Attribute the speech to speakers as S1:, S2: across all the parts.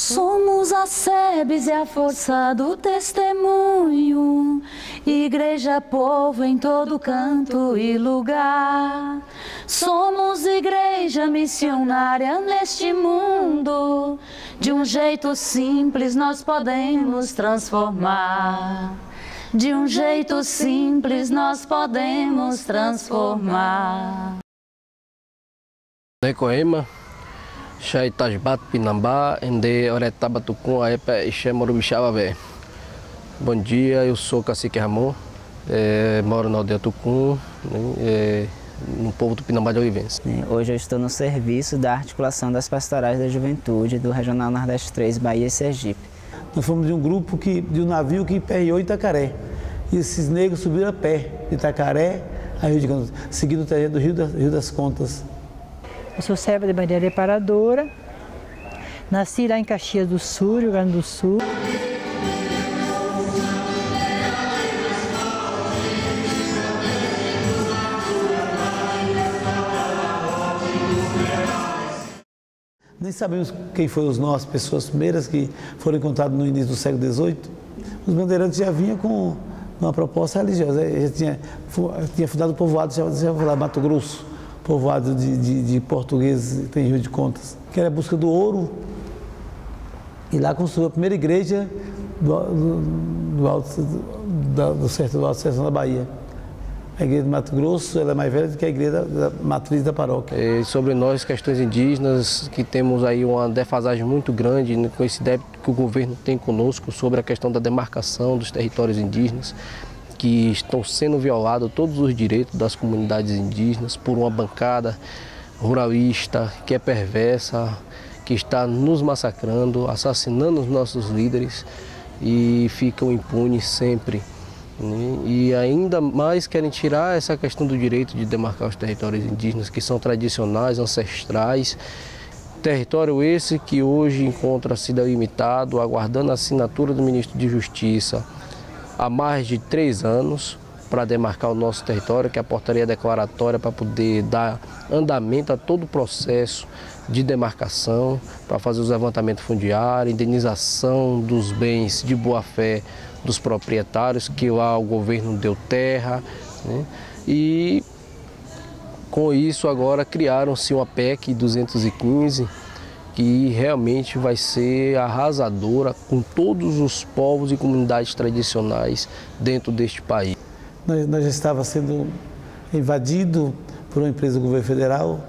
S1: Somos a SEBS e a força do testemunho, igreja, povo em todo canto e lugar. Somos igreja missionária neste mundo, de um jeito simples nós podemos transformar. De um jeito simples nós podemos transformar.
S2: Necoema, Chaitasbat Pinambá, Ende Oretaba Tucum, Aepa Ixemorubixabavé. Bom dia, eu sou Cacique Ramon, moro na aldeia Tucum, no povo do Pinambá de Olivense.
S3: Hoje eu estou no serviço da articulação das pastorais da juventude do Regional Nordeste 3, Bahia e Sergipe.
S4: Nós fomos de um grupo, de um navio que perreou Itacaré. E esses negros subiram a pé de Itacaré a Rio de Contas, seguindo o trajeto do Rio das Contas.
S5: Eu sou serva de Maria Reparadora, nasci lá em Caxias do Sul, Rio Grande do Sul.
S4: Nem sabemos quem foram as pessoas primeiras que foram encontradas no início do século XVIII. Os bandeirantes já vinham com uma proposta religiosa. Já tinha fundado o povoado, já falava Mato Grosso, povoado de portugueses em Rio de Contas, que era a busca do ouro. E lá construiu a primeira igreja do Sertão da Bahia. A igreja de Mato Grosso ela é mais velha do que a igreja da matriz da paróquia.
S2: Sobre nós, questões indígenas, que temos aí uma defasagem muito grande com esse débito que o governo tem conosco sobre a questão da demarcação dos territórios indígenas, que estão sendo violados todos os direitos das comunidades indígenas por uma bancada ruralista que é perversa, que está nos massacrando, assassinando os nossos líderes e ficam impunes sempre. E ainda mais querem tirar essa questão do direito de demarcar os territórios indígenas, que são tradicionais, ancestrais. Território esse que hoje encontra-se delimitado, aguardando a assinatura do ministro de Justiça há mais de 3 anos para demarcar o nosso território, que é a portaria declaratória para poder dar andamento a todo o processo de demarcação, para fazer os levantamentos fundiários, indenização dos bens de boa-fé dos proprietários, que lá o governo deu terra, né? E com isso agora criaram-se uma PEC 215, que realmente vai ser arrasadora com todos os povos e comunidades tradicionais dentro deste país.
S4: Nós já estava sendo invadido por uma empresa do governo federal,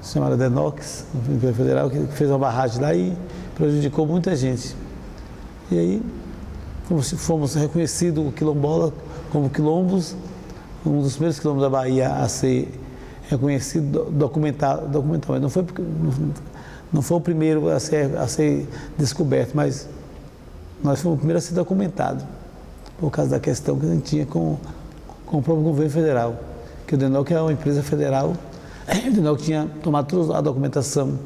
S4: chamada Denox, uma empresa federal, que fez uma barragem lá e prejudicou muita gente. E aí fomos reconhecidos o quilombola como quilombos, um dos primeiros quilombos da Bahia a ser reconhecido, documentado, mas não foi o primeiro a ser descoberto, mas nós fomos o primeiro a ser documentado, por causa da questão que a gente tinha com o próprio governo federal, que o DENOC é uma empresa federal, o DENOC tinha tomado toda a documentação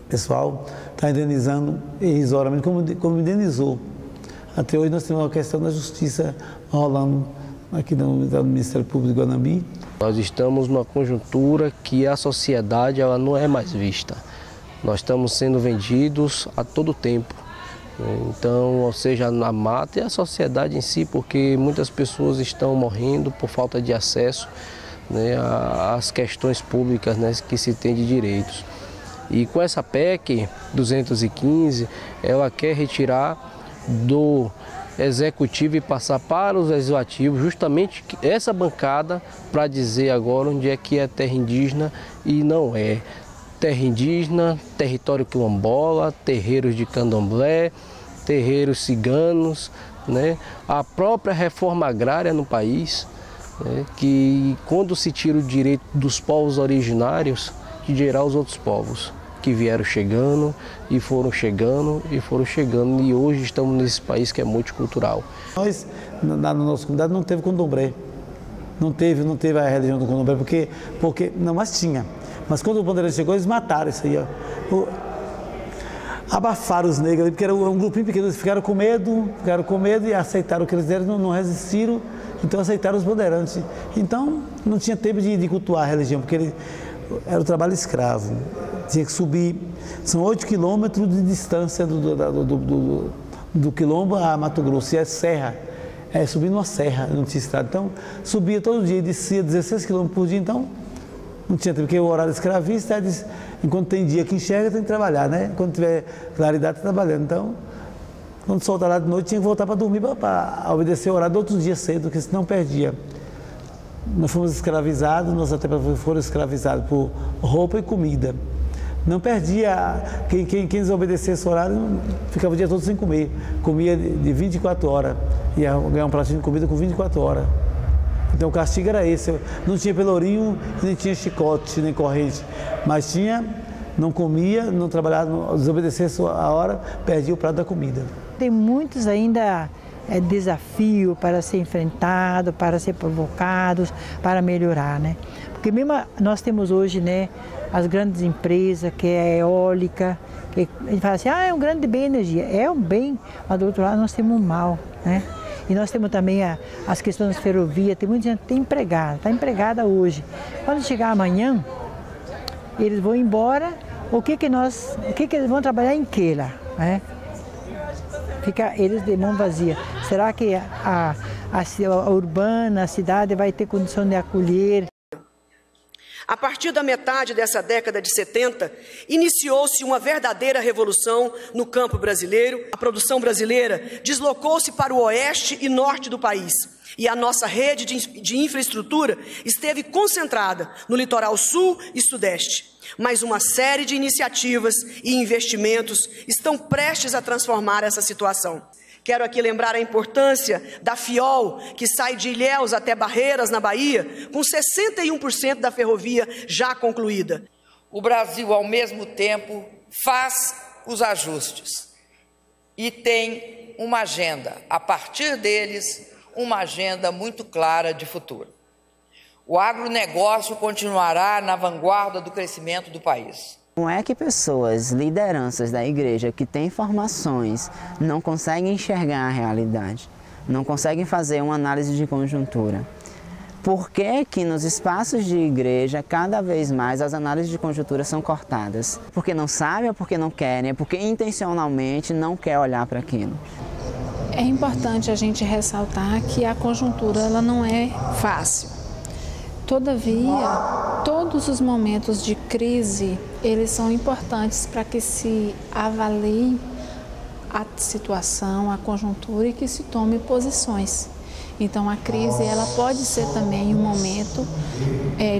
S4: pessoal, está indenizando irrisoriamente, como indenizou. Até hoje nós temos uma questão da justiça rolando aqui no Ministério Público de Guanambi.
S2: Nós estamos numa conjuntura que a sociedade ela não é mais vista. Nós estamos sendo vendidos a todo tempo. Então, ou seja, a mata e a sociedade em si, porque muitas pessoas estão morrendo por falta de acesso, né, às questões públicas, né, que se tem de direitos. E com essa PEC 215, ela quer retirar do executivo e passar para os legislativos justamente essa bancada para dizer agora onde é que é terra indígena e não é. Terra indígena, território quilombola, terreiros de candomblé, terreiros ciganos, né? A própria reforma agrária no país, né? Que quando se tira o direito dos povos originários, de gerar os outros povos que vieram chegando e foram chegando e foram chegando e hoje estamos nesse país que é multicultural.
S4: Nós, na nossa comunidade, não teve candomblé, não teve a religião do candomblé, porque não, mas tinha. Mas quando o bandeirante chegou, eles mataram isso aí, ó. Abafaram os negros ali, porque era um grupinho pequeno, eles ficaram com medo e aceitaram o que eles deram, não resistiram, então aceitaram os bandeirantes. Então não tinha tempo de cultuar a religião, porque era o trabalho escravo. tinha que subir, são 8 quilômetros de distância do Quilombo a Mato Grosso, e é serra, subir numa serra, não tinha estrada. Então, subia todo dia, descia 16 quilômetros por dia, então não tinha tempo, porque o horário escravista, enquanto tem dia que enxerga, tem que trabalhar, né? Quando tiver claridade, está trabalhando. Então, quando soltar lá de noite, tinha que voltar para dormir, para obedecer o horário do outro dia cedo, porque senão perdia. Nós fomos escravizados, nós até foram escravizados por roupa e comida. Não perdia, quem desobedecesse o horário ficava o dia todo sem comer. Comia de 24 horas, ia ganhar um pratinho de comida com 24 horas. Então o castigo era esse, não tinha pelourinho, nem tinha chicote, nem corrente, mas tinha, não comia, não trabalhava, desobedecesse a hora, perdia o prato da comida.
S5: Tem muitos ainda desafio para ser enfrentado, para ser provocados, para melhorar, né? Porque mesmo nós temos hoje, né, as grandes empresas, que é a eólica, que a gente fala assim, é um grande bem energia, é um bem, mas do outro lado nós temos um mal, né? E nós temos também as questões das ferrovias, tem muita gente que tem empregada, está empregada hoje. Quando chegar amanhã, eles vão embora, o que eles vão trabalhar em que lá, né? Fica eles de mão vazia. Será que a urbana, a cidade vai ter condição de acolher?
S6: A partir da metade dessa década de 70, iniciou-se uma verdadeira revolução no campo brasileiro. A produção brasileira deslocou-se para o oeste e norte do país. E a nossa rede de infraestrutura esteve concentrada no litoral sul e sudeste. Mas uma série de iniciativas e investimentos estão prestes a transformar essa situação. Quero aqui lembrar a importância da FIOL, que sai de Ilhéus até Barreiras, na Bahia, com 61% da ferrovia já concluída.
S7: O Brasil, ao mesmo tempo, faz os ajustes e tem uma agenda, a partir deles, uma agenda muito clara de futuro. O agronegócio continuará na vanguarda do crescimento do país.
S3: Não é que pessoas, lideranças da igreja que têm formações, não conseguem enxergar a realidade, não conseguem fazer uma análise de conjuntura. Por que que nos espaços de igreja, cada vez mais, as análises de conjuntura são cortadas? Porque não sabem ou porque não querem, é porque intencionalmente não quer olhar para aquilo.
S8: É importante a gente ressaltar que a conjuntura ela não é fácil. Todavia, todos os momentos de crise, eles são importantes para que se avalie a situação, a conjuntura e que se tome posições. Então, a crise ela pode ser também um momento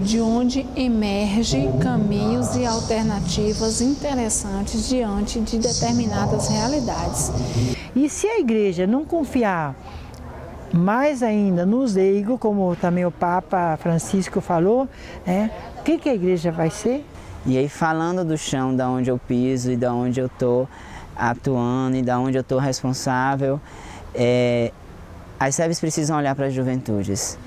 S8: de onde emerge caminhos e alternativas interessantes diante de determinadas realidades.
S5: E se a igreja não confiar mais ainda nos leigos, como também o Papa Francisco falou, o que a igreja vai ser?
S3: E aí, falando do chão, da onde eu piso e da onde eu estou atuando e da onde eu estou responsável, as SEBs precisam olhar para as juventudes,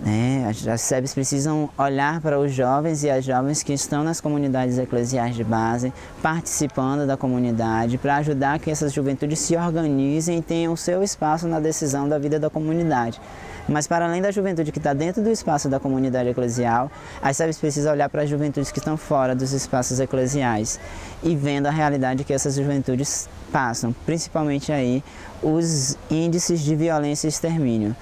S3: né? As SEBs precisam olhar para os jovens e as jovens que estão nas comunidades eclesiais de base, participando da comunidade, para ajudar que essas juventudes se organizem e tenham o seu espaço na decisão da vida da comunidade. Mas para além da juventude que está dentro do espaço da comunidade eclesial, as SEBs precisam olhar para as juventudes que estão fora dos espaços eclesiais e vendo a realidade que essas juventudes passam, principalmente aí os índices de violência e extermínio,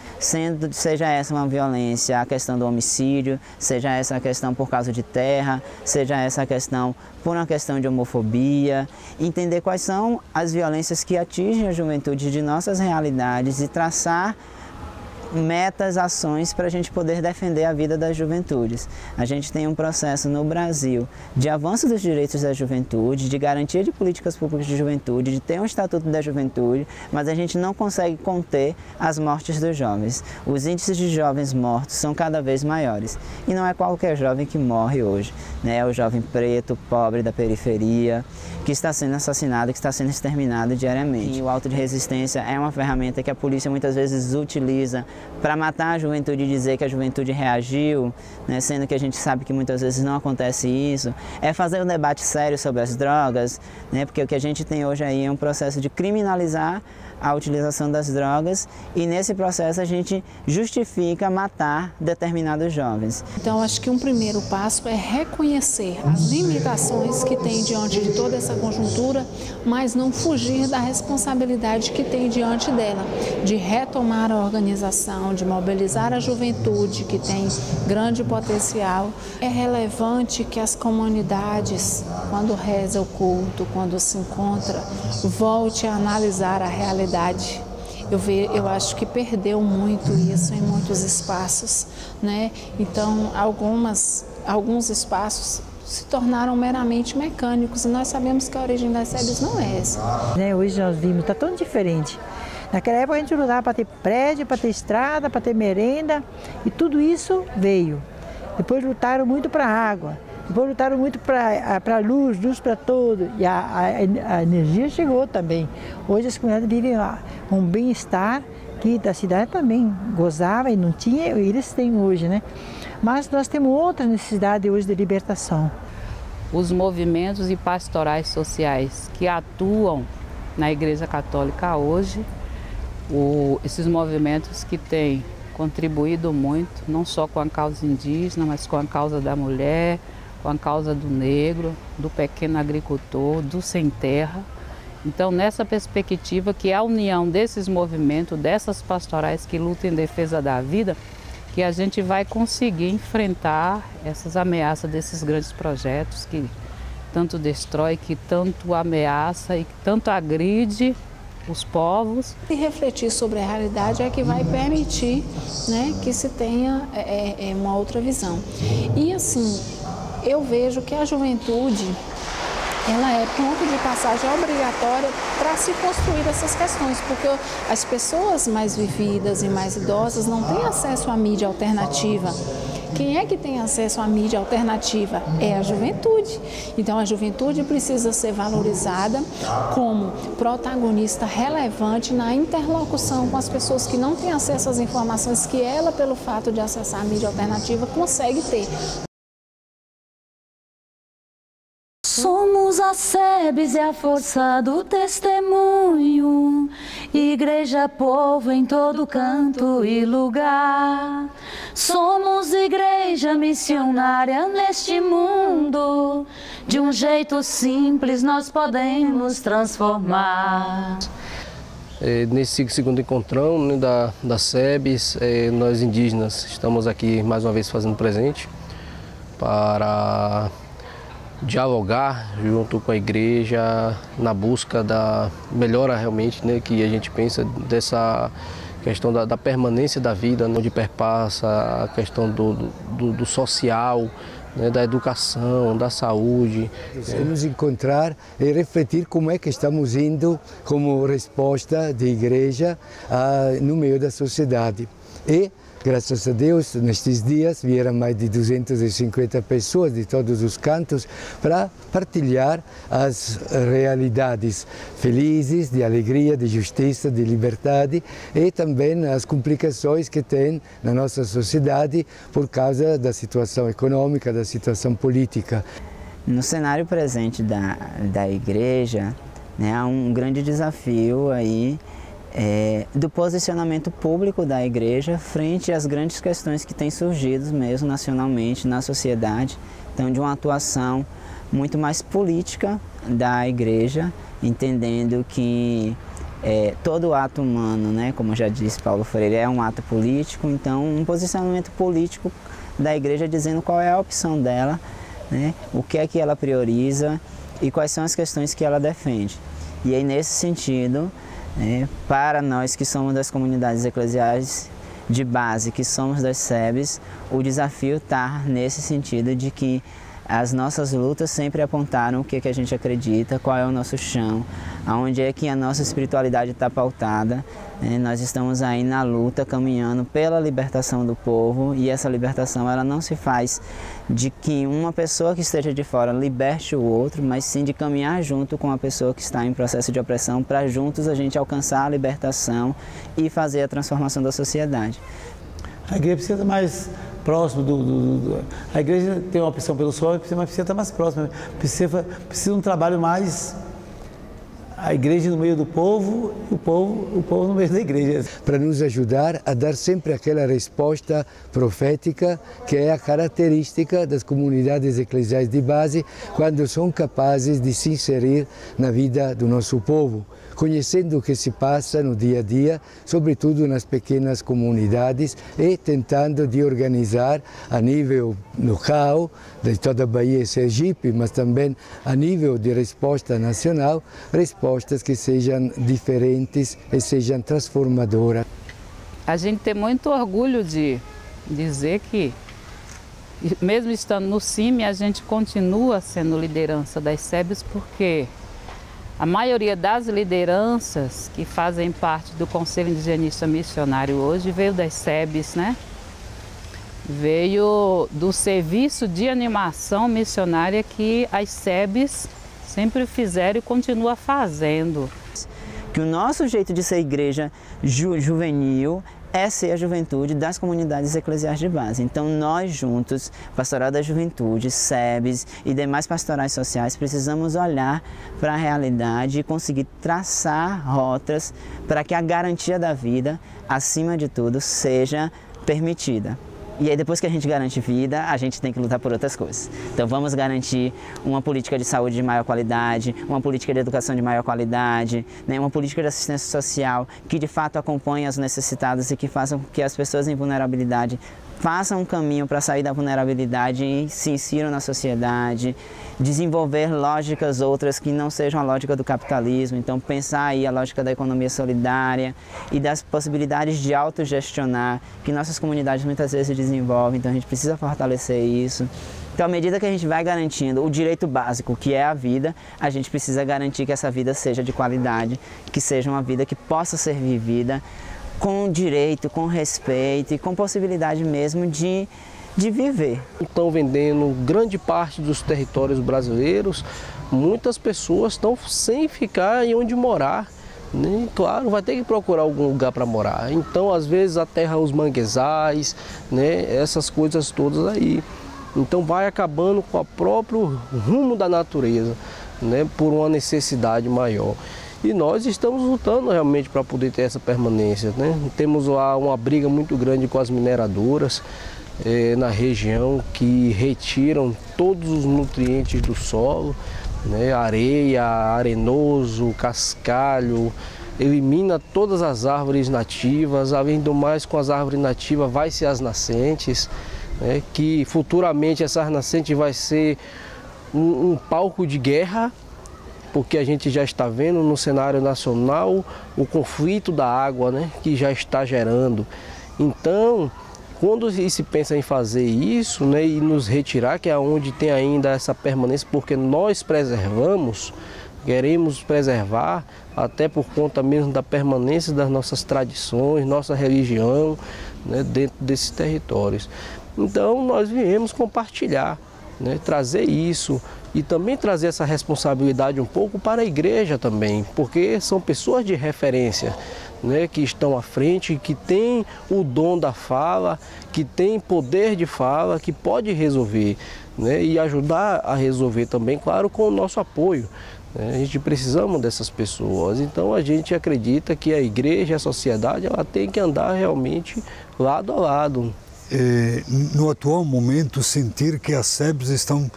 S3: seja essa uma violência, a questão do homicídio, seja essa a questão por causa de terra, seja essa a questão por uma questão de homofobia, entender quais são as violências que atingem a juventude de nossas realidades e traçar metas, ações para a gente poder defender a vida das juventudes. A gente tem um processo no Brasil de avanço dos direitos da juventude, de garantia de políticas públicas de juventude, de ter um estatuto da juventude, mas a gente não consegue conter as mortes dos jovens. Os índices de jovens mortos são cada vez maiores. E não é qualquer jovem que morre hoje, né? É o jovem preto, pobre da periferia, que está sendo assassinado, que está sendo exterminado diariamente. E o auto de resistência é uma ferramenta que a polícia muitas vezes utiliza para matar a juventude e dizer que a juventude reagiu, né, sendo que a gente sabe que muitas vezes não acontece isso, é fazer um debate sério sobre as drogas, né, porque o que a gente tem hoje aí é um processo de criminalizar a utilização das drogas e nesse processo a gente justifica matar determinados jovens.
S8: Então acho que um primeiro passo é reconhecer as limitações que tem diante de toda essa conjuntura, mas não fugir da responsabilidade que tem diante dela, de retomar a organização, de mobilizar a juventude que tem grande potencial. É relevante que as comunidades, quando reza o culto, quando se encontra, volte a analisar a realidade. Eu acho que perdeu muito isso em muitos espaços, né? Então, alguns espaços se tornaram meramente mecânicos e nós sabemos que a origem das SEBs não é essa.
S5: Hoje nós vimos, está tão diferente. Naquela época a gente lutava para ter prédio, para ter estrada, para ter merenda e tudo isso veio. Depois lutaram muito para a água. Depois lutaram muito para luz para todo, e a energia chegou também. Hoje as comunidades vivem um bem-estar que da cidade também gozava e não tinha, eles têm hoje, né? Mas nós temos outra necessidade hoje de libertação.
S9: Os movimentos e pastorais sociais que atuam na Igreja Católica hoje, esses movimentos que têm contribuído muito, não só com a causa indígena, mas com a causa da mulher, com a causa do negro, do pequeno agricultor, do sem terra. Então, nessa perspectiva que a união desses movimentos, dessas pastorais que lutam em defesa da vida, que a gente vai conseguir enfrentar essas ameaças desses grandes projetos que tanto destrói, que tanto ameaça e que tanto agride os povos.
S8: E refletir sobre a realidade é que vai permitir, né, que se tenha uma outra visão. E assim, eu vejo que a juventude, ela é ponto de passagem obrigatória para se construir essas questões, porque as pessoas mais vividas e mais idosas não têm acesso à mídia alternativa. Quem é que tem acesso à mídia alternativa? É a juventude. Então a juventude precisa ser valorizada como protagonista relevante na interlocução com as pessoas que não têm acesso às informações que ela, pelo fato de acessar a mídia alternativa, consegue ter.
S1: Somos a SEBs e a força do testemunho, igreja, povo em todo canto e lugar. Somos igreja missionária neste mundo, de um jeito simples nós podemos transformar.
S2: Nesse segundo encontrão, né, da SEBs, nós indígenas estamos aqui mais uma vez fazendo presente para dialogar junto com a igreja na busca da melhora realmente, né, que a gente pensa dessa questão da permanência da vida, onde perpassa a questão do social, né, da educação, da saúde.
S10: Nos encontrar e refletir como é que estamos indo como resposta de igreja no meio da sociedade. E graças a Deus, nestes dias vieram mais de 250 pessoas de todos os cantos para partilhar as realidades felizes, de alegria, de justiça, de liberdade e também as complicações que tem na nossa sociedade por causa da situação econômica, da situação política.
S3: No cenário presente da igreja, né, há um grande desafio aí do posicionamento público da igreja frente às grandes questões que têm surgido mesmo nacionalmente na sociedade. Então, de uma atuação muito mais política da igreja, entendendo que todo ato humano, né, como já disse Paulo Freire, é um ato político. Então, um posicionamento político da igreja dizendo qual é a opção dela, né, o que é que ela prioriza e quais são as questões que ela defende. E aí, nesse sentido, para nós que somos das comunidades eclesiais de base, que somos das SEBs, o desafio está nesse sentido de que as nossas lutas sempre apontaram o que a gente acredita, qual é o nosso chão, aonde é que a nossa espiritualidade está pautada. Nós estamos aí na luta, caminhando pela libertação do povo, e essa libertação ela não se faz de que uma pessoa que esteja de fora liberte o outro, mas sim de caminhar junto com a pessoa que está em processo de opressão, para juntos a gente alcançar a libertação e fazer a transformação da sociedade.
S4: A igreja precisa estar mais próximo A igreja tem uma opção pelo sol, mas precisa estar mais próxima. Precisa de um trabalho mais... A igreja no meio do povo e o povo no meio da igreja.
S10: Para nos ajudar a dar sempre aquela resposta profética que é a característica das comunidades eclesiais de base quando são capazes de se inserir na vida do nosso povo, conhecendo o que se passa no dia a dia, sobretudo nas pequenas comunidades, e tentando de organizar a nível local, de toda a Bahia e Sergipe, mas também a nível de resposta nacional, respostas que sejam diferentes e sejam transformadoras.
S9: A gente tem muito orgulho de dizer que, mesmo estando no CIMI, a gente continua sendo liderança das SEBs, porque a maioria das lideranças que fazem parte do Conselho Indigenista Missionário hoje veio das SEBs, né? Veio do serviço de animação missionária que as SEBs sempre fizeram e continuam fazendo.
S3: Que o nosso jeito de ser igreja juvenil é ser a juventude das comunidades eclesiais de base. Então nós juntos, Pastoral da Juventude, SEBs e demais pastorais sociais, precisamos olhar para a realidade e conseguir traçar rotas para que a garantia da vida, acima de tudo, seja permitida. E aí depois que a gente garante vida, a gente tem que lutar por outras coisas. Então vamos garantir uma política de saúde de maior qualidade, uma política de educação de maior qualidade, né? Uma política de assistência social que de fato acompanhe os necessitados e que façam com que as pessoas em vulnerabilidade façam um caminho para sair da vulnerabilidade e se insiram na sociedade, desenvolver lógicas outras que não sejam a lógica do capitalismo, então pensar aí a lógica da economia solidária e das possibilidades de autogestionar que nossas comunidades muitas vezes desenvolvem, então a gente precisa fortalecer isso. Então, à medida que a gente vai garantindo o direito básico, que é a vida, a gente precisa garantir que essa vida seja de qualidade, que seja uma vida que possa ser vivida com direito, com respeito e com possibilidade mesmo de viver.
S2: Estão vendendo grande parte dos territórios brasileiros, muitas pessoas estão sem ficar em onde morar. E, claro, vai ter que procurar algum lugar para morar. Então, às vezes, aterra os manguezais, né, essas coisas todas aí. Então, vai acabando com o próprio rumo da natureza, né, por uma necessidade maior. E nós estamos lutando realmente para poder ter essa permanência, né? Temos lá uma briga muito grande com as mineradoras na região que retiram todos os nutrientes do solo, né? Areia, arenoso, cascalho, elimina todas as árvores nativas. Além do mais, com as árvores nativas vai-se as nascentes, né? Que futuramente essas nascentes vai ser um palco de guerra, porque a gente já está vendo no cenário nacional o conflito da água, né, que já está gerando. Então, quando se pensa em fazer isso, né, e nos retirar, que é onde tem ainda essa permanência, porque nós preservamos, queremos preservar, até por conta mesmo da permanência das nossas tradições, nossa religião, né, dentro desses territórios. Então, nós viemos compartilhar, né, trazer isso, e também trazer essa responsabilidade um pouco para a igreja também, porque são pessoas de referência, né, que estão à frente, que têm o dom da fala, que têm poder de fala, que pode resolver, né, e ajudar a resolver também, claro, com o nosso apoio. Né, a gente precisamos dessas pessoas, então a gente acredita que a igreja, a sociedade, ela tem que andar realmente lado a lado.
S11: No atual momento, sentir que as SEBs estão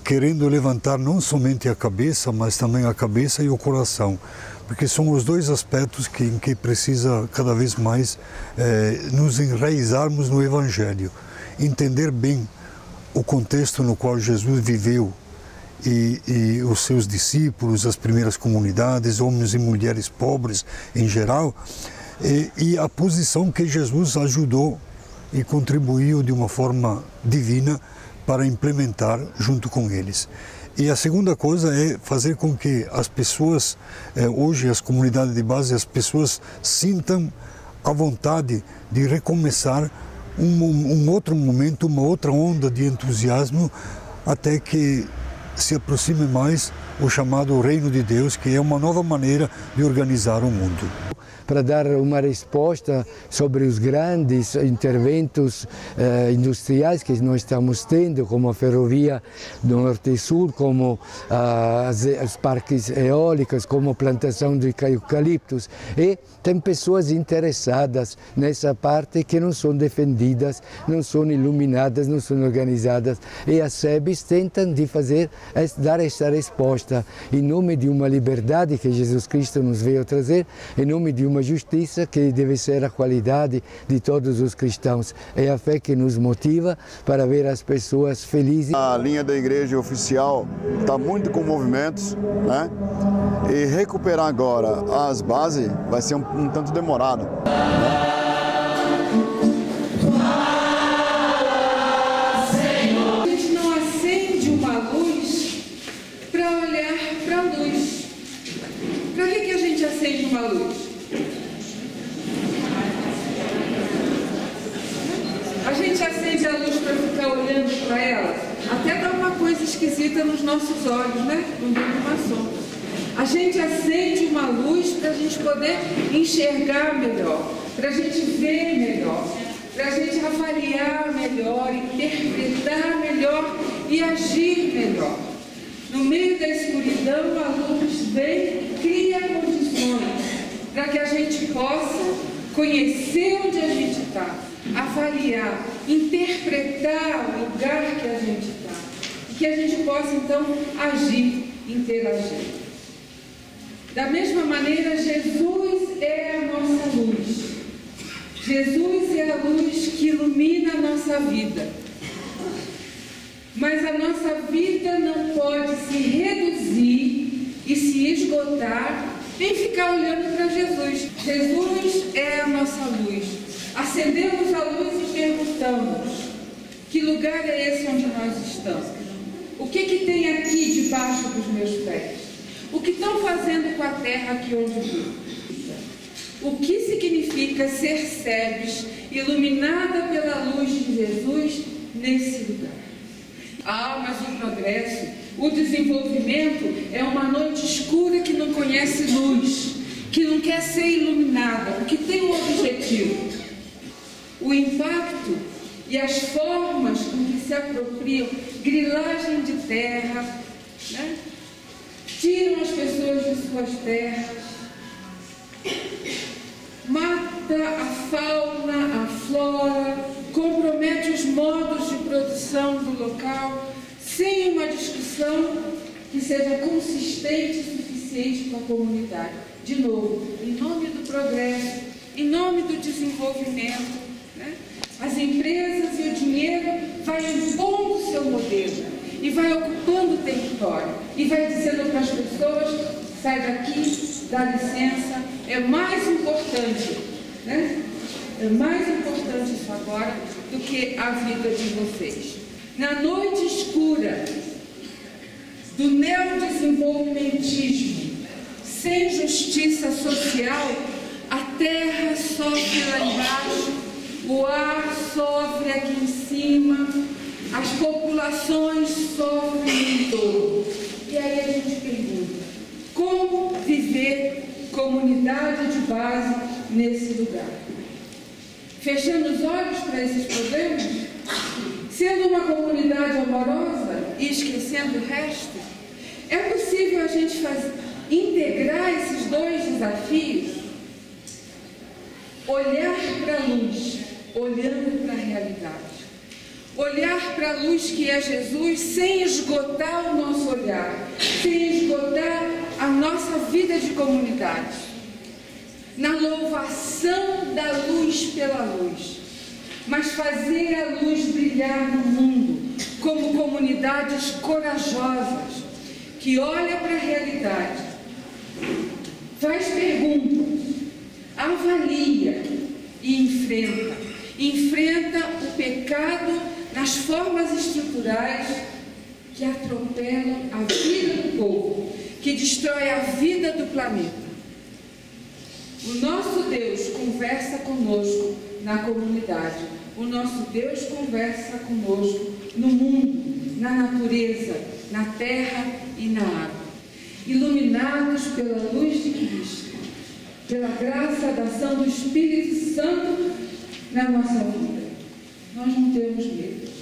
S11: querendo levantar não somente a cabeça, mas também a cabeça e o coração, porque são os dois aspectos em que precisa cada vez mais nos enraizarmos no Evangelho, entender bem o contexto no qual Jesus viveu e os seus discípulos, as primeiras comunidades, homens e mulheres pobres em geral, e a posição que Jesus ajudou e contribuiu de uma forma divina para implementar junto com eles. E a segunda coisa é fazer com que as pessoas, hoje as comunidades de base, as pessoas sintam a vontade de recomeçar um outro momento, uma outra onda de entusiasmo, até que se aproxime mais o chamado Reino de Deus, que é uma nova maneira de organizar o mundo.
S10: Para dar uma resposta sobre os grandes interventos industriais que nós estamos tendo, como a ferrovia do Norte e Sul, como os parques eólicos, como a plantação de eucaliptos. E tem pessoas interessadas nessa parte que não são defendidas, não são iluminadas, não são organizadas. E as SEBs tentam de dar essa resposta em nome de uma liberdade que Jesus Cristo nos veio trazer, em nome de uma justiça que deve ser a qualidade de todos os cristãos. É a fé que nos motiva para ver as pessoas felizes.
S12: A linha da igreja oficial está muito com movimentos, né? E recuperar agora as bases vai ser um tanto demorado, né?
S13: A gente acende a luz para ficar olhando para ela, até dá uma coisa esquisita nos nossos olhos, né? No meio de uma sombra. A gente acende uma luz para a gente poder enxergar melhor, para a gente ver melhor, para a gente avaliar melhor, interpretar melhor e agir melhor. No meio da escuridão, a luz vem e cria condições para que a gente possa conhecer onde a gente está, avaliar, interpretar o lugar que a gente está, e que a gente possa então agir, interagir. Da mesma maneira, Jesus é a nossa luz. Jesus é a luz que ilumina a nossa vida. Mas a nossa vida não pode se reduzir e se esgotar em ficar olhando para Jesus. Jesus é a nossa luz. Acendemos a luz e perguntamos: que lugar é esse onde nós estamos? O que tem aqui debaixo dos meus pés? O que estão fazendo com a terra aqui onde vivo? O que significa ser SEBs, iluminada pela luz de Jesus nesse lugar? Mas o progresso, o desenvolvimento é uma noite escura que não conhece luz, que não quer ser iluminada, porque tem um objetivo. O impacto e as formas com que se apropriam, grilagem de terra, né? Tiram as pessoas de suas terras, mata a fauna, a flora, compromete os modos de produção do local, sem uma discussão que seja consistente e suficiente com a comunidade. De novo, em nome do progresso, em nome do desenvolvimento, né? As empresas e o dinheiro vai impondo o seu modelo e vai ocupando o território e vai dizendo para as pessoas: sai daqui, dá licença, é mais importante, né? É mais importante isso agora do que a vida de vocês. Na noite escura do neodesenvolvimentismo, sem justiça social, a terra sofre lá embaixo, o ar sofre aqui em cima, as populações sofrem em todo. E aí a gente pergunta: como viver comunidade de base nesse lugar? Fechando os olhos para esses problemas? Sendo uma comunidade amorosa e esquecendo o resto? É possível a gente integrar esses dois desafios? Olhar para a luz, olhando para a realidade. Olhar para a luz que é Jesus sem esgotar o nosso olhar, sem esgotar a nossa vida de comunidade. Na louvação da luz pela luz, mas fazer a luz brilhar no mundo como comunidades corajosas, que olha para a realidade, faz perguntas, avalia e enfrenta o pecado na nas formas estruturais que atropelam a vida do povo, que destrói a vida do planeta. O nosso Deus conversa conosco na comunidade. O nosso Deus conversa conosco no mundo, na natureza, na terra e na água. Iluminados pela luz de Cristo, pela graça da ação do Espírito Santo na nossa vida. Nós não temos medo.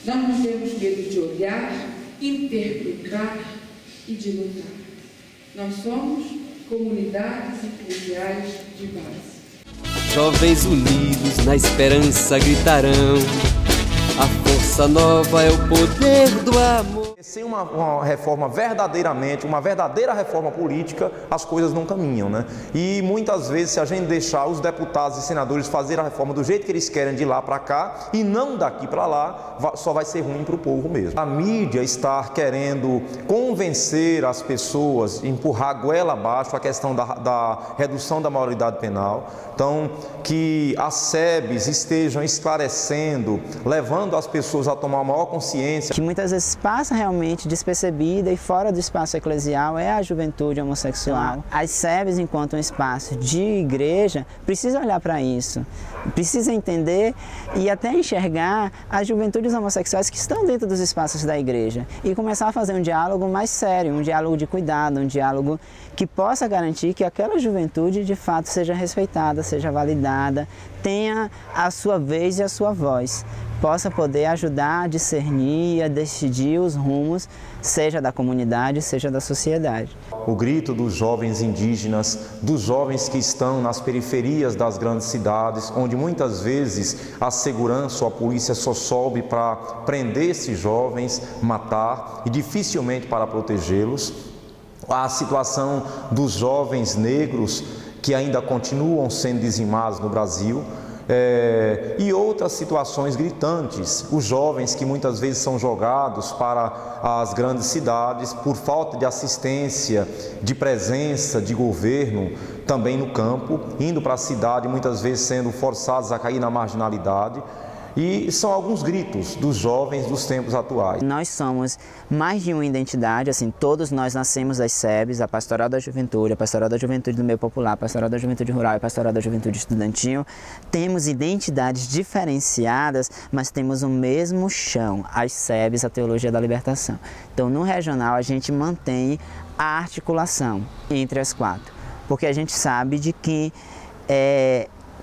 S13: Nós não temos medo de olhar, interpretar e de lutar. Nós somos comunidades eclesiais de base.
S14: Jovens unidos na esperança gritarão: a força nova é o poder do amor.
S15: Sem uma reforma verdadeiramente, uma verdadeira reforma política, as coisas não caminham, né? E muitas vezes, se a gente deixar os deputados e senadores fazer a reforma do jeito que eles querem, de lá para cá, e não daqui para lá, só vai ser ruim para o povo mesmo. A mídia está querendo convencer as pessoas, empurrar a goela abaixo a questão da redução da maioridade penal. Então, que as SEBs estejam esclarecendo, levando as pessoas a tomar maior consciência.
S3: Que muitas vezes passa realmente despercebida e fora do espaço eclesial é a juventude homossexual. As SEBs, enquanto um espaço de igreja, precisa olhar para isso, precisa entender e até enxergar as juventudes homossexuais que estão dentro dos espaços da igreja e começar a fazer um diálogo mais sério, um diálogo de cuidado, um diálogo que possa garantir que aquela juventude de fato seja respeitada, seja validada, tenha a sua vez e a sua voz, possa poder ajudar a discernir e a decidir os rumos, seja da comunidade, seja da sociedade.
S15: O grito dos jovens indígenas, dos jovens que estão nas periferias das grandes cidades, onde muitas vezes a segurança ou a polícia só sobe para prender esses jovens, matar e dificilmente para protegê-los. A situação dos jovens negros que ainda continuam sendo dizimados no Brasil, e outras situações gritantes, os jovens que muitas vezes são jogados para as grandes cidades por falta de assistência, de presença de governo também no campo, indo para a cidade muitas vezes sendo forçados a cair na marginalidade. E são alguns gritos dos jovens dos tempos atuais.
S3: Nós somos mais de uma identidade, assim, todos nós nascemos das SEBs, a Pastoral da Juventude, a Pastoral da Juventude do Meio Popular, a Pastoral da Juventude Rural e a Pastoral da Juventude Estudantil. Temos identidades diferenciadas, mas temos o mesmo chão, as SEBs, a Teologia da Libertação. Então, no regional, a gente mantém a articulação entre as quatro, porque a gente sabe de que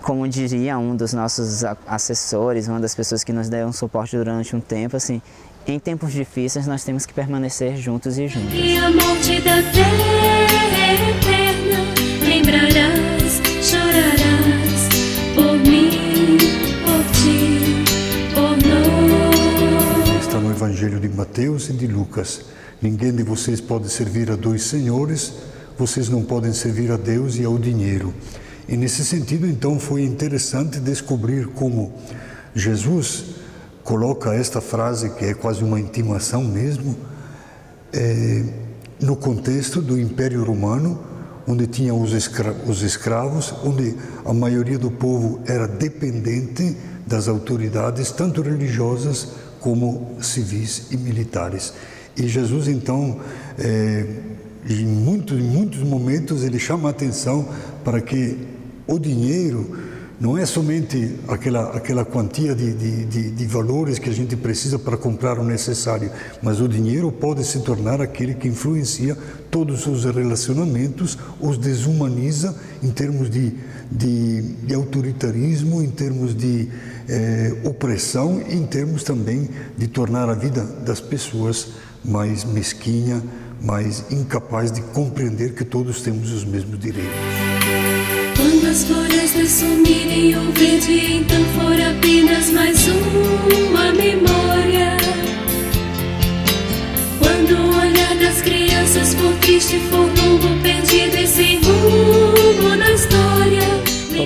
S3: como diria um dos nossos assessores, uma das pessoas que nos deu suporte durante um tempo, assim, em tempos difíceis nós temos que permanecer juntos e juntas.
S16: E a morte da terra eterna, lembrarás, chorarás, por mim, por ti, por nós.
S11: Está no Evangelho de Mateus e de Lucas. Ninguém de vocês pode servir a dois senhores, vocês não podem servir a Deus e ao dinheiro. E nesse sentido, então, foi interessante descobrir como Jesus coloca esta frase, que é quase uma intimação mesmo, no contexto do Império Romano, onde tinha os escravos, onde a maioria do povo era dependente das autoridades, tanto religiosas como civis e militares. E Jesus, então, em muitos momentos, ele chama a atenção para que o dinheiro não é somente aquela quantia de valores que a gente precisa para comprar o necessário, mas o dinheiro pode se tornar aquele que influencia todos os relacionamentos, os desumaniza em termos de autoritarismo, em termos de opressão, em termos também de tornar a vida das pessoas mais mesquinha, mais incapaz de compreender que todos temos os mesmos direitos.
S16: Quando as florestas sumirem o verde, então for apenas mais uma memória. Quando o olhar das crianças for triste, for longo, perdido e sem rumo na história.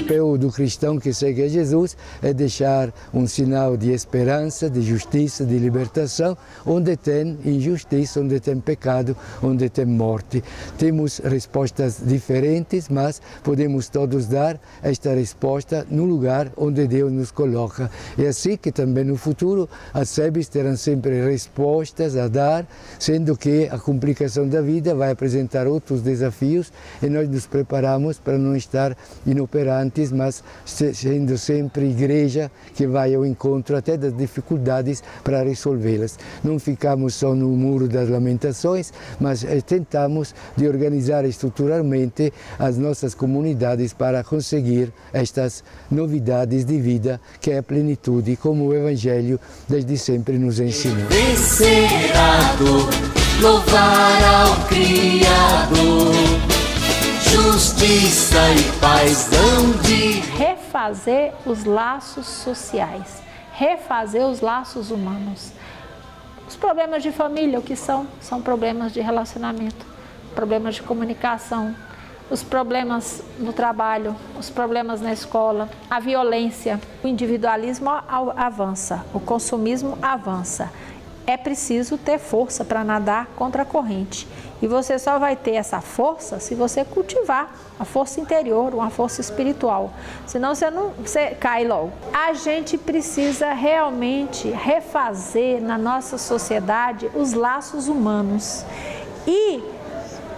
S10: papel do cristão que segue a Jesus é deixar um sinal de esperança, de justiça, de libertação, onde tem injustiça, onde tem pecado, onde tem morte. Temos respostas diferentes, mas podemos todos dar esta resposta no lugar onde Deus nos coloca. É assim que também no futuro as SEBs terão sempre respostas a dar, sendo que a complicação da vida vai apresentar outros desafios e nós nos preparamos para não estar inoperantes, mas sendo sempre igreja que vai ao encontro até das dificuldades para resolvê-las. Não ficamos só no muro das lamentações, mas tentamos de organizar estruturalmente as nossas comunidades para conseguir estas novidades de vida que é a plenitude, como o Evangelho desde sempre nos ensinou.
S16: Louvar ao Criador, justiça e paz dão de
S17: refazer os laços sociais, refazer os laços humanos. Os problemas de família, o que são? São problemas de relacionamento, problemas de comunicação, os problemas no trabalho, os problemas na escola, a violência. O individualismo avança, o consumismo avança. É preciso ter força para nadar contra a corrente. E você só vai ter essa força se você cultivar a força interior, uma força espiritual. Senão você cai logo. A gente precisa realmente refazer na nossa sociedade os laços humanos. E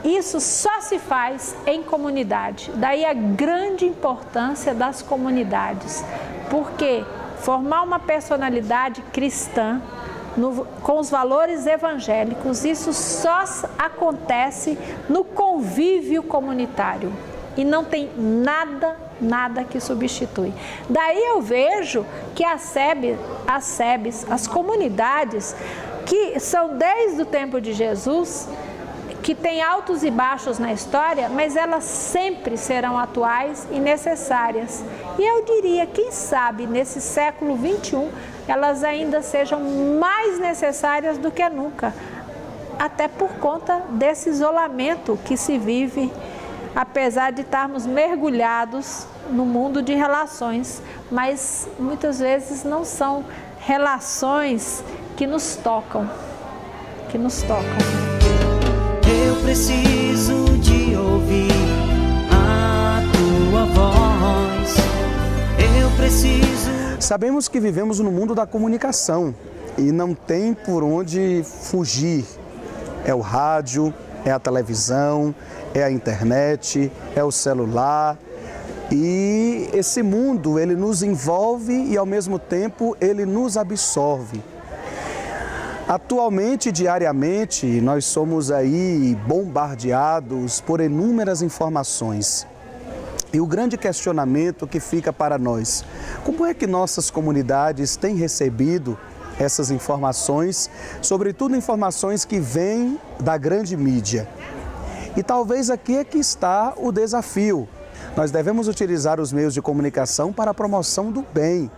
S17: isso só se faz em comunidade. Daí a grande importância das comunidades. Porque formar uma personalidade cristã com os valores evangélicos, isso só acontece no convívio comunitário e não tem nada que substitui. Daí eu vejo que as SEBs, as comunidades que são desde o tempo de Jesus, que tem altos e baixos na história, mas elas sempre serão atuais e necessárias. E eu diria, quem sabe, nesse século XXI, elas ainda sejam mais necessárias do que nunca, até por conta desse isolamento que se vive, apesar de estarmos mergulhados no mundo de relações, mas muitas vezes não são relações que nos tocam,
S18: Eu preciso de ouvir a tua voz. Eu preciso.
S19: Sabemos que vivemos no mundo da comunicação e não tem por onde fugir. É o rádio, é a televisão, é a internet, é o celular. E esse mundo, ele nos envolve e ao mesmo tempo ele nos absorve. Atualmente, diariamente, nós somos aí bombardeados por inúmeras informações. E o grande questionamento que fica para nós, como é que nossas comunidades têm recebido essas informações, sobretudo informações que vêm da grande mídia? E talvez aqui é que está o desafio. Nós devemos utilizar os meios de comunicação para a promoção do bem,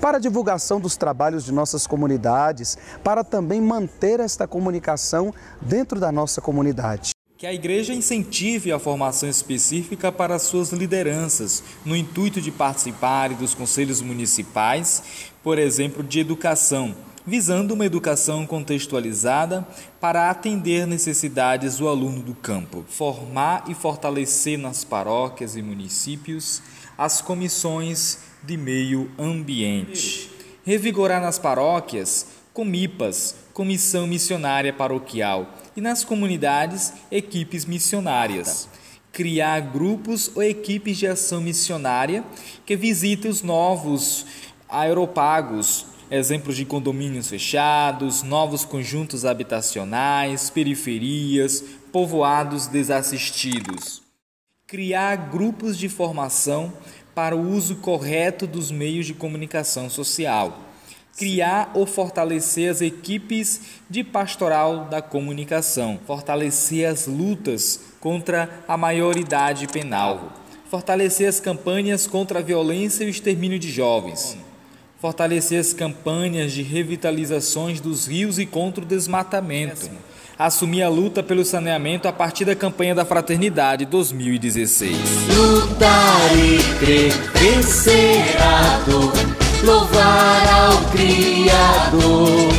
S19: para a divulgação dos trabalhos de nossas comunidades, para também manter esta comunicação dentro da nossa comunidade.
S20: Que a igreja incentive a formação específica para suas lideranças, no intuito de participarem dos conselhos municipais, por exemplo, de educação, visando uma educação contextualizada para atender necessidades do aluno do campo. Formar e fortalecer nas paróquias e municípios as comissões de meio ambiente. Revigorar nas paróquias, comipas, Comissão Missionária Paroquial, e nas comunidades, equipes missionárias. Criar grupos ou equipes de ação missionária que visitem os novos aeropagos, exemplos de condomínios fechados, novos conjuntos habitacionais, periferias, povoados desassistidos. Criar grupos de formação para o uso correto dos meios de comunicação social. Criar ou fortalecer as equipes de pastoral da comunicação. Fortalecer as lutas contra a maioridade penal. Fortalecer as campanhas contra a violência e o extermínio de jovens. Fortalecer as campanhas de revitalizações dos rios e contra o desmatamento. assumir a luta pelo saneamento a partir da campanha da Fraternidade 2016.
S16: Lutar e crer, vencer a dor, louvar ao Criador.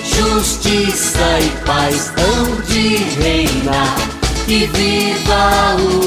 S16: Justiça e paz hão de reinar, e viva o